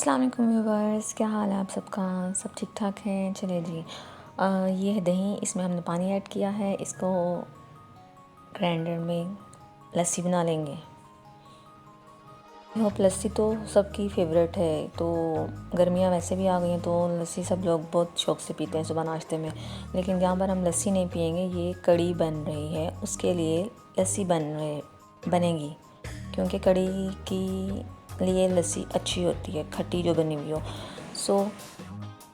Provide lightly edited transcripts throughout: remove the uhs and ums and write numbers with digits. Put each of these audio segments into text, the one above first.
अस्सलाम वालेकुम व्यूवर्स, क्या हाल है आप सबका। सब ठीक ठाक हैं। चलिए जी, ये है दही। इसमें हमने पानी ऐड किया है। इसको ग्राइंडर में लस्सी बना लेंगे। होप लस्सी तो सबकी फेवरेट है। तो गर्मियाँ वैसे भी आ गई हैं तो लस्सी सब लोग बहुत शौक़ से पीते हैं सुबह नाश्ते में। लेकिन जहाँ पर हम लस्सी नहीं पियेंगे, ये कड़ी बन रही है, उसके लिए लस्सी बनेगी। क्योंकि कड़ी की लिए लस्सी अच्छी होती है, खट्टी जो बनी हुई हो।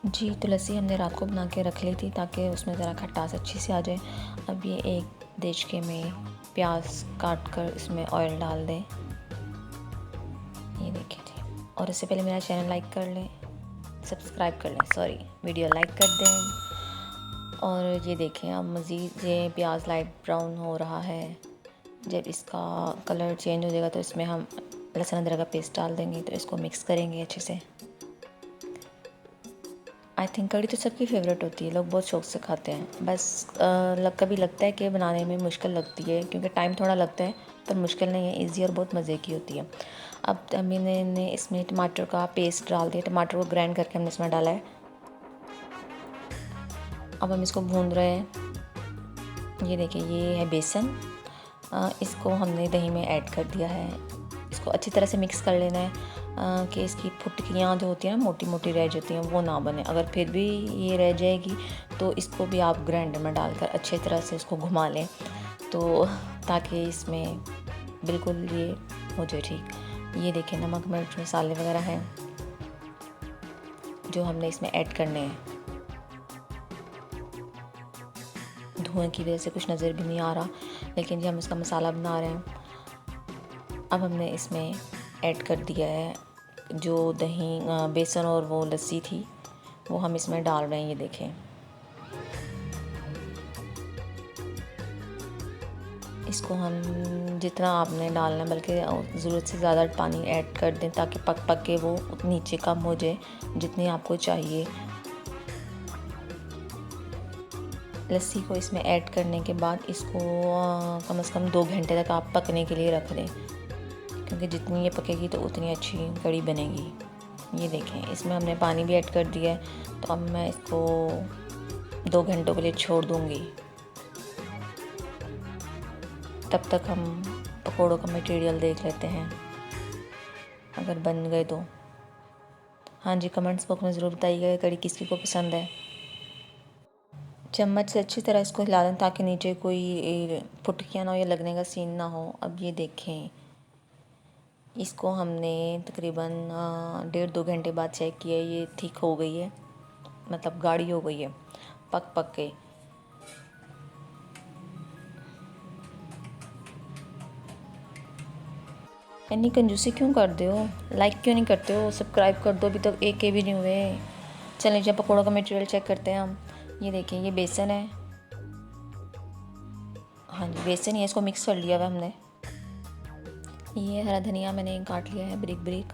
जी, तो लस्सी हमने रात को बना के रख ली थी ताकि उसमें ज़रा खटास अच्छी से आ जाए। अब ये एक देचके में प्याज काट कर इसमें ऑयल डाल दें। ये देखिए जी। और इससे पहले मेरा चैनल लाइक कर लें, सब्सक्राइब कर लें, वीडियो लाइक कर दें। और ये देखें, अब मज़ीद ये प्याज लाइट ब्राउन हो रहा है। जब इसका कलर चेंज हो जाएगा तो इसमें हम लहसुन अदरक का पेस्ट डाल देंगे। तो इसको मिक्स करेंगे अच्छे से। आई थिंक कड़ी तो सबकी फ़ेवरेट होती है, लोग बहुत शौक़ से खाते हैं। बस कभी लगता है कि बनाने में मुश्किल लगती है, क्योंकि टाइम थोड़ा लगता है, पर मुश्किल नहीं है, इजी और बहुत मज़े की होती है। अब मैंने इसमें टमाटर का पेस्ट डाल दिया। टमाटर को ग्राइंड करके हमने इसमें डाला है। अब हम इसको भून रहे हैं। ये देखिए, ये है बेसन। इसको हमने दही में ऐड कर दिया है। इसको अच्छी तरह से मिक्स कर लेना है कि इसकी फुटकियाँ जो होती हैं ना, मोटी मोटी रह जाती हैं, वो ना बने। अगर फिर भी ये रह जाएगी तो इसको भी आप ग्राइंडर में डालकर अच्छी तरह से इसको घुमा लें, तो ताकि इसमें बिल्कुल ये हो जाए ठीक। ये देखिए, नमक मिर्च मसाले वगैरह हैं जो हमने इसमें ऐड करने हैं। धुएं की वजह से कुछ नज़र भी नहीं आ रहा, लेकिन ये हम इसका मसाला बना रहे हैं। अब हमने इसमें ऐड कर दिया है जो दही, बेसन और वो लस्सी थी, वो हम इसमें डाल रहे हैं। ये देखें, इसको हम जितना आपने डालना है, बल्कि ज़रूरत से ज़्यादा पानी ऐड कर दें ताकि पक के वो नीचे कम हो जाए जितनी आपको चाहिए। लस्सी को इसमें ऐड करने के बाद इसको कम से कम 2 घंटे तक आप पकने के लिए रख दें, क्योंकि जितनी ये पकेगी तो उतनी अच्छी कड़ी बनेगी। ये देखें, इसमें हमने पानी भी ऐड कर दिया है। तो अब मैं इसको 2 घंटों के लिए छोड़ दूँगी। तब तक हम पकौड़ों का मटेरियल देख लेते हैं, अगर बन गए तो। हाँ जी, कमेंट्स बॉक्स में ज़रूर बताइएगा कड़ी किसी को पसंद है। चम्मच से अच्छी तरह इसको हिला दें ताकि नीचे कोई फुटकियाँ ना हो या लगने का सीन ना हो। अब ये देखें, इसको हमने तकरीबन 1.5-2 घंटे बाद चेक किया। ये थिक हो गई है, मतलब गाढ़ी हो गई है पक के। इतनी कंजूसी क्यों कर दे हो? लाइक क्यों नहीं करते हो? सब्सक्राइब कर दो, अभी तक एक के भी नहीं हुए। चलिए जब पकौड़ों का मटेरियल चेक करते हैं हम। ये देखिए, ये बेसन है। हाँ जी, बेसन ही है, इसको मिक्स कर लिया हुआ हमने। ये हरा धनिया मैंने काट लिया है बारीक।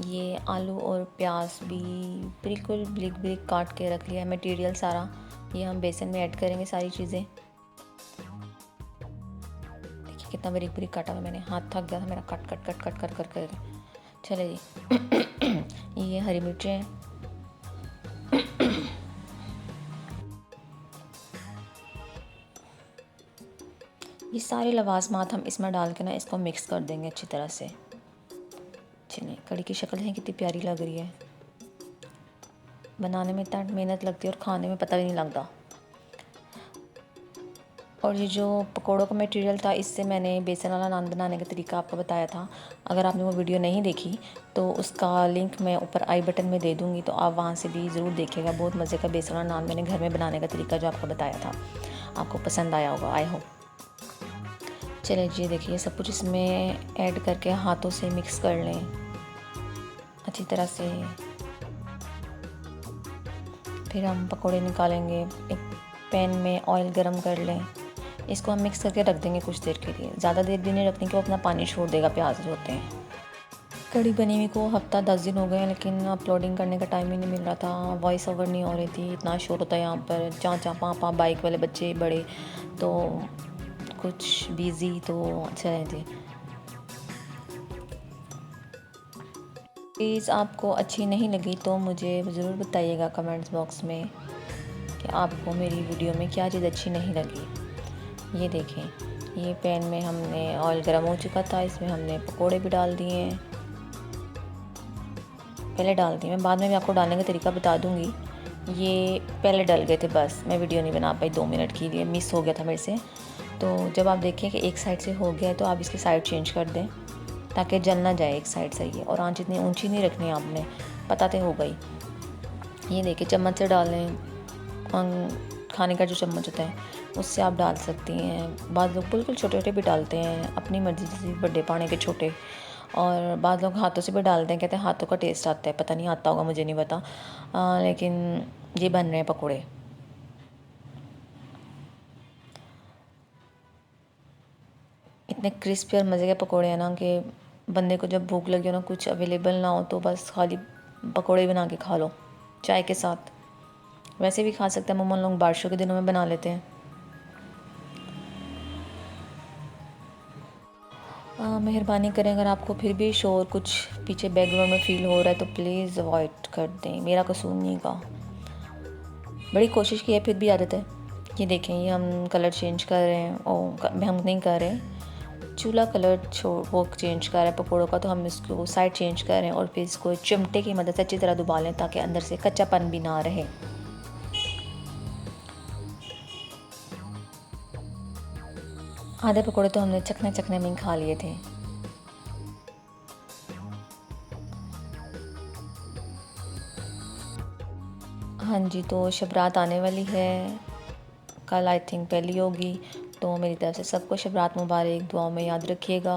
ये आलू और प्याज भी बिल्कुल बारीक काट के रख लिया है। मटेरियल सारा ये हम बेसन में ऐड करेंगे, सारी चीज़ें। देखिए कितना बारीक काटा हुआ मैंने, हाथ थक गया था मेरा कट कर। चले जी। ये हरी मिर्चें, ये सारे लवाजमात हम इसमें डाल के ना इसको मिक्स कर देंगे अच्छी तरह से। चलिए, कड़ी की शक्ल है कितनी प्यारी लग रही है। बनाने में इतना मेहनत लगती है और खाने में पता भी नहीं लगता। और ये जो पकोड़ों का मटेरियल था, इससे मैंने बेसन वाला नान बनाने का तरीका आपको बताया था। अगर आपने वो वीडियो नहीं देखी तो उसका लिंक मैं ऊपर आई बटन में दे दूँगी, तो आप वहाँ से भी ज़रूर देखिएगा। बहुत मज़े का बेसन वाला नान मैंने घर में बनाने का तरीका जो आपको बताया था, आपको पसंद आया होगा, आई होप। चलिए जी, देखिए सब कुछ इसमें ऐड करके हाथों से मिक्स कर लें अच्छी तरह से। फिर हम पकोड़े निकालेंगे। एक पैन में ऑयल गरम कर लें, इसको हम मिक्स करके रख देंगे कुछ देर के लिए। ज़्यादा देर भी नहीं रखने की, वो अपना पानी छोड़ देगा, प्याज जो होते हैं। कड़ी बनी हुई को हफ्ता 10 दिन हो गए हैं, लेकिन अपलोडिंग करने का टाइम ही नहीं मिल रहा था। वॉइस ओवर नहीं हो रही थी, इतना शोर होता है यहाँ पर, चाचा पापा बाइक वाले बच्चे बड़े, तो कुछ बिज़ी, तो अच्छा है जी। प्लीज़ आपको अच्छी नहीं लगी तो मुझे ज़रूर बताइएगा कमेंट्स बॉक्स में कि आपको मेरी वीडियो में क्या चीज़ अच्छी नहीं लगी। ये देखें, ये पैन में हमने ऑयल गर्म हो चुका था, इसमें हमने पकोड़े भी डाल दिए हैं। पहले डाल दिए, मैं बाद में भी आपको डालने का तरीका बता दूंगी। ये पहले डल गए थे, बस मैं वीडियो नहीं बना पाई 2 मिनट के लिए, मिस हो गया था मेरे से। तो जब आप देखें कि एक साइड से हो गया है तो आप इसकी साइड चेंज कर दें ताकि जल ना जाए एक साइड से ये। और आंच इतनी ऊंची नहीं रखनी आपने, पता तो हो गई। ये देखिए, चम्मच से डालें, खाने का जो चम्मच होता है उससे आप डाल सकती हैं। बाद लोग बिल्कुल छोटे छोटे भी डालते हैं, अपनी मर्ज़ी, जैसे बड़े पाने के छोटे। और बाद लोग हाथों से भी डालते हैं, कहते हैं हाथों का टेस्ट आता है, पता नहीं आता होगा, मुझे नहीं पता। लेकिन ये बन रहे हैं पकोड़े। इतने क्रिस्पी और मज़े के पकोड़े हैं ना कि बंदे को जब भूख लगे हो ना, कुछ अवेलेबल ना हो, तो बस खाली पकोड़े बना के खा लो चाय के साथ। वैसे भी खा सकते हैं, अमूमन लोग बारिशों के दिनों में बना लेते हैं। मेहरबानी करें, अगर आपको फिर भी शोर कुछ पीछे बैकग्राउंड में फ़ील हो रहा है तो प्लीज़ अवॉइड कर दें, मेरा कसूर नहीं का। बड़ी कोशिश की है फिर भी आदत है। ये देखें, ये हम कलर चेंज कर रहे हैं। हम नहीं कर रहे हैं, चूल्हा कलर वो चेंज कर रहे हैं पकौड़ों का, तो हम इसको साइड चेंज कर रहे हैं और फिर इसको चिमटे की मदद से अच्छी तरह दुबा लें ताकि अंदर से कच्चापन भी ना रहे। आधे पकौड़े तो हमने चखने चखने में ही खा लिए थे। हाँ जी, तो शब रात आने वाली है, कल आई थिंक पहली होगी, तो मेरी तरफ से सबको शब रात मुबारक, दुआओं में याद रखिएगा।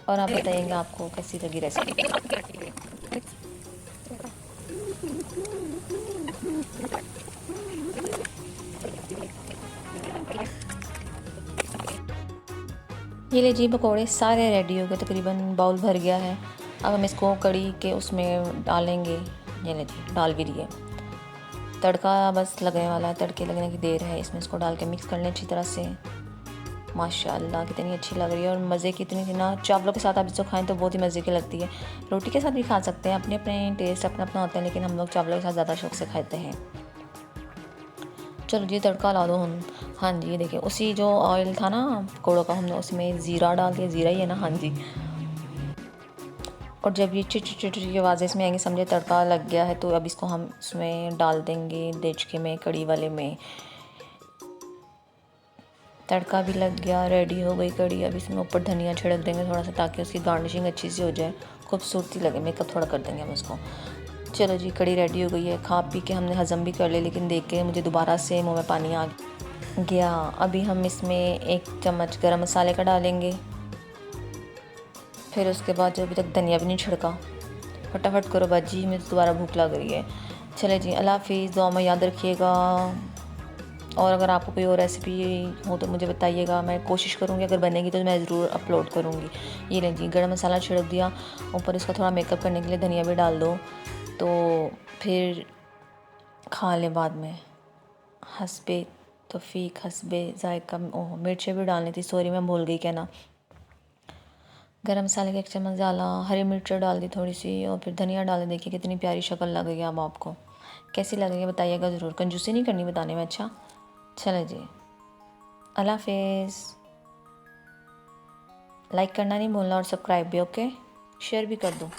और आप बताइएगा आपको कैसी लगी रेसिपी। ये ले जी, पकौड़े सारे रेडी हो गए, तकरीबन बाउल भर गया है। अब हम इसको कड़ी के उसमें डालेंगे। ये ले जी, डाल भी दिए। तड़का बस लगने वाला है, तड़के लगने की देर है। इसमें इसको डाल के मिक्स कर लें अच्छी तरह से। माशाल्लाह कितनी अच्छी लग रही है और मज़े की इतनी थी ना। चावलों के साथ आप इसको खाएं तो बहुत ही मज़े की लगती है। रोटी के साथ भी खा सकते हैं, अपने अपने टेस्ट अपना अपना होता है, लेकिन हम लोग चावलों के साथ ज़्यादा शौक से खाते हैं। चलो जी, तड़का ला दो हम। हाँ जी, ये देखिए, उसी जो ऑयल था ना पकौड़ों का, हमने उसमें ज़ीरा डाल दिया। ज़ीरा ही है ना? हाँ जी। और जब ये चिट चिट चिट की आवाज़ें इसमें आएंगी, समझे तड़का लग गया है। तो अब इसको हम इसमें डाल देंगे देचके में, कड़ी वाले में। तड़का भी लग गया, रेडी हो गई कड़ी। अब इसमें ऊपर धनिया छिड़क देंगे थोड़ा सा, ताकि उसकी गार्निशिंग अच्छी सी हो जाए, खूबसूरती लगे। मेकअप थोड़ा कर देंगे हम उसको। चलो जी, कड़ी रेडी हो गई है। खा पी के हमने हज़म भी कर लिया, लेकिन देख के मुझे दोबारा से मुँह में पानी आ गया। अभी हम इसमें 1 चम्मच गरम मसाले का डालेंगे। फिर उसके बाद जो अभी तक धनिया भी नहीं छिड़का, फटाफट करो बाजी, मुझे दोबारा भूख लग रही है। चले जी, अल्लाह हाफिज़, दुआ में याद रखिएगा। और अगर आपको कोई और रेसिपी हो तो मुझे बताइएगा, मैं कोशिश करूँगी, अगर बनेगी तो मैं ज़रूर अपलोड करूँगी। ये लें जी, गरम मसाला छिड़क दिया, ऊपर इसका थोड़ा मेकअप करने के लिए धनिया भी डाल दो, तो फिर खा लें बाद में। हस्बे तौफीक, हस्बे ज़ायका। ओह, मिर्चें भी डालनी थी, सॉरी मैं भूल गई कहना। गरम मसाले का 1 चम्मच डाला, हरी मिर्च डाल दी थोड़ी सी, और फिर धनिया डाल दी। देखिए कितनी प्यारी शक्ल लग गई। अब आपको कैसी लग रही है बताइएगा ज़रूर, कंजूसी नहीं करनी बताने में। अच्छा, चलो जी, अल्लाह हाफिज़। लाइक करना नहीं भूलना और सब्सक्राइब भी, ओके, शेयर भी कर दो।